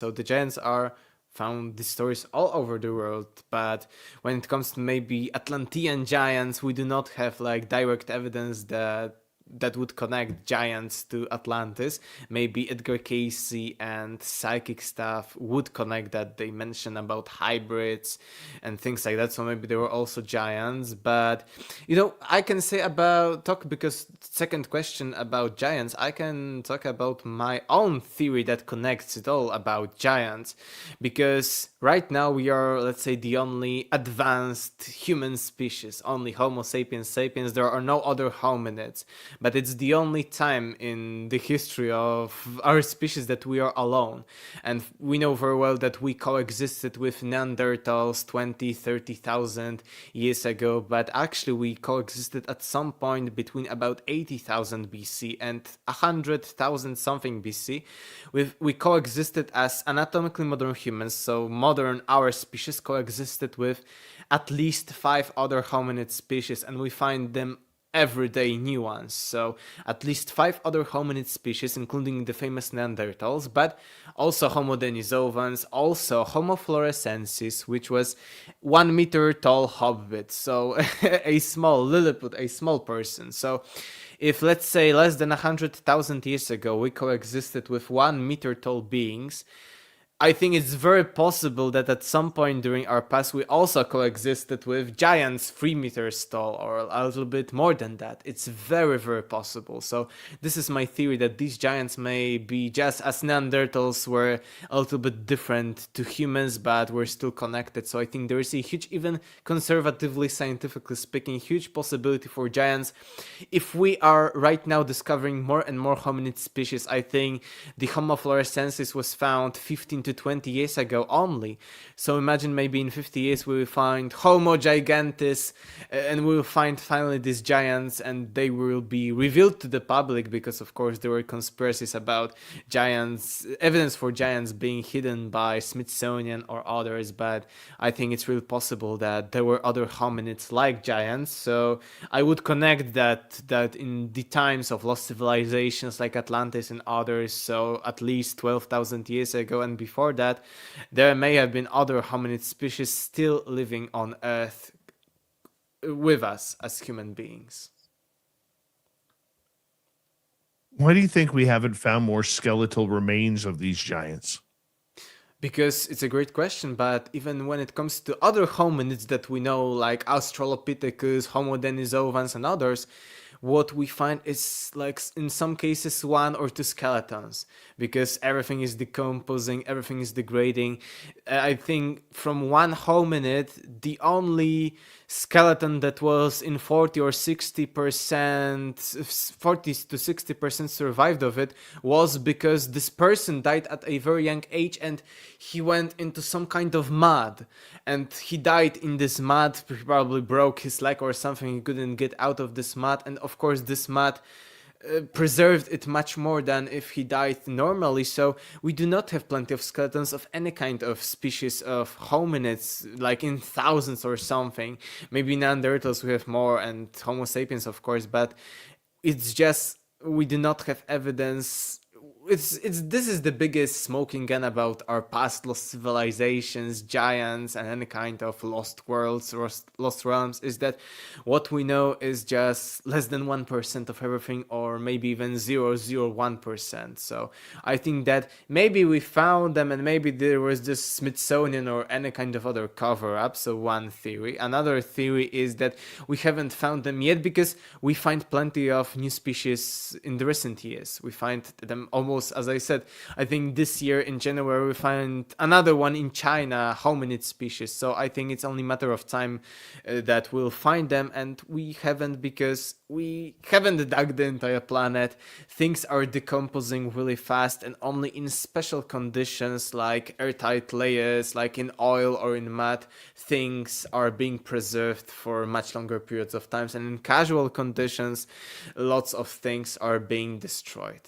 So the giants are found these stories all over the world, but when it comes to maybe Atlantean giants, we do not have like direct evidence that would connect giants to Atlantis. Maybe Edgar Casey and psychic stuff would connect that. They mention about hybrids and things like that, so maybe they were also giants. But I can say because second question about giants, I can talk about my own theory that connects it all about giants, because right now we are, let's say, the only advanced human species, only Homo sapiens sapiens. There are no other hominids, but it's the only time in the history of our species that we are alone. And we know very well that we coexisted with Neanderthals 20, 30,000 years ago, but actually we coexisted at some point between about 80,000 BC and 100,000 something BC. We coexisted as anatomically modern humans, so our species coexisted with at least 5 other hominid species, and we find them everyday new ones. So at least 5 other hominid species, including the famous Neanderthals, but also Homo denisovans, also Homo floresiensis, which was 1 meter tall hobbit, so a small Lilliput, a small person. So if, let's say, less than 100,000 years ago we coexisted with 1 meter tall beings, I think it's very possible that at some point during our past we also coexisted with giants 3 meters tall or a little bit more than that. It's very, very possible. So this is my theory, that these giants may be just as Neanderthals were a little bit different to humans, but we're still connected. So I think there is a huge, even conservatively, scientifically speaking, huge possibility for giants. If we are right now discovering more and more hominid species, I think the Homo floresiensis was found 15 to 20 years ago only. So imagine maybe in 50 years we will find Homo gigantis, and we will find finally these giants, and they will be revealed to the public, because of course there were conspiracies about giants, evidence for giants being hidden by Smithsonian or others. But I think it's really possible that there were other hominids like giants. So I would connect that in the times of lost civilizations like Atlantis and others, so at least 12,000 years ago and before that, there may have been other hominid species still living on Earth with us as human beings. Why do you think we haven't found more skeletal remains of these giants? Because it's a great question, but even when it comes to other hominids that we know, like Australopithecus, Homo denisovans and others, what we find is, like, in some cases 1 or 2 skeletons, because everything is decomposing, everything is degrading. I think from one hominid, the only skeleton that was in 40 or 60%, 40 to 60% survived of it, was because this person died at a very young age and he went into some kind of mud, and he died in this mud. He probably broke his leg or something, he couldn't get out of this mud, and of course this mud preserved it much more than if he died normally. So we do not have plenty of skeletons of any kind of species of hominids, like in thousands or something. Maybe Neanderthals we have more, and Homo sapiens of course, but it's just we do not have evidence. This is the biggest smoking gun about our past lost civilizations, giants, and any kind of lost worlds, lost realms, is that what we know is just less than 1% of everything, or maybe even 0.001%. So I think that maybe we found them, and maybe there was just Smithsonian or any kind of other cover-up. So one theory. Another theory is that we haven't found them yet because we find plenty of new species in the recent years. We find them almost, as I said, I think this year in January we find another one in China, hominid species. So I think it's only a matter of time that we'll find them, and we haven't, because we haven't dug the entire planet. Things are decomposing really fast, and only in special conditions like airtight layers, like in oil or in mud, things are being preserved for much longer periods of time, and in casual conditions lots of things are being destroyed.